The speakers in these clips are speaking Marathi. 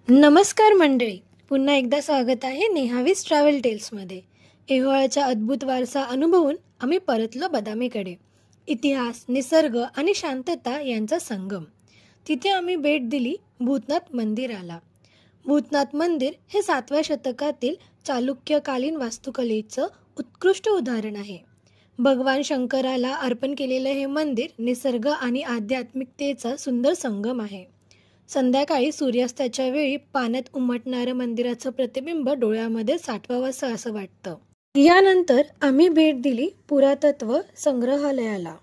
नमस्कार मंडळी, पुन्हा एकदा स्वागत आहे नेहावीस ट्रॅव्हल टेल्समध्ये. ऐहोळ्याचा अद्भुत वारसा अनुभवून आम्ही परतलो बदामीकडे. इतिहास, निसर्ग आणि शांतता यांचा संगम. तिथे आम्ही भेट दिली भूतनाथ मंदिराला. भूतनाथ मंदिर हे 7व्या शतकातील चालुक्यकालीन वास्तुकलेचं उत्कृष्ट उदाहरण आहे. भगवान शंकराला अर्पण केलेलं हे मंदिर निसर्ग आणि आध्यात्मिकतेचा सुंदर संगम आहे. संध्याकाळी सूर्यास्ताच्या वेळी पाण्यात उमटणारं मंदिराचं प्रतिबिंब डोळ्यामध्ये साठवावंसं असं वाटतं. यानंतर आम्ही भेट दिली पुरातत्व संग्रहालयाला.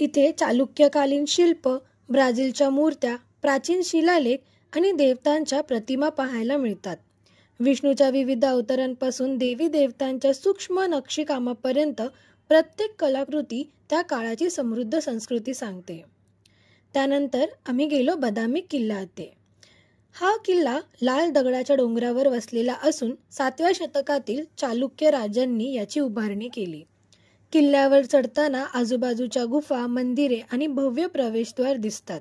इथे चालुक्यकालीन शिल्प, ब्राझीलच्या मूर्त्या, प्राचीन शिलालेख आणि देवतांच्या प्रतिमा पाहायला मिळतात. विष्णूच्या विविध अवतारांपासून देवी देवतांच्या सूक्ष्म नक्षीकामापर्यंत प्रत्येक कलाकृती त्या काळाची समृद्ध संस्कृती सांगते. त्यानंतर आम्ही गेलो बदामी किल्ल्याते. हा किल्ला लाल दगडाच्या डोंगरावर वसलेला असून 7व्या शतकातील चालुक्य राजांनी याची उभारणी केली. किल्ल्यावर चढताना आजूबाजूच्या गुफा, मंदिरे आणि भव्य प्रवेशद्वार दिसतात.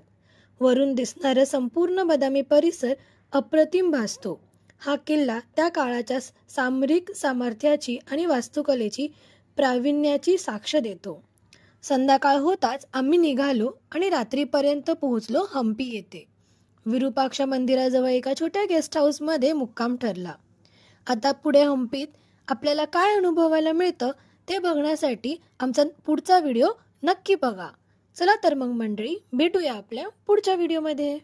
वरून दिसणारा संपूर्ण बदामी परिसर अप्रतिम भासतो. हा किल्ला त्या काळाच्या सामरिक सामर्थ्याची आणि वास्तुकलेची प्रावीण्याची साक्ष देतो. संध्याकाळ होताच आम्ही निघालो आणि रात्रीपर्यंत पोहोचलो हम्पी येथे. विरूपाक्ष मंदिराजवळ एका छोट्या गेस्ट हाऊसमध्ये मुक्काम ठरला. आता पुढे हम्पीत आपल्याला काय अनुभवायला मिळतं ते बघण्यासाठी आमचा पुढचा व्हिडिओ नक्की बघा. चला तर मग मंडळी, भेटूया आपल्या पुढच्या व्हिडिओमध्ये.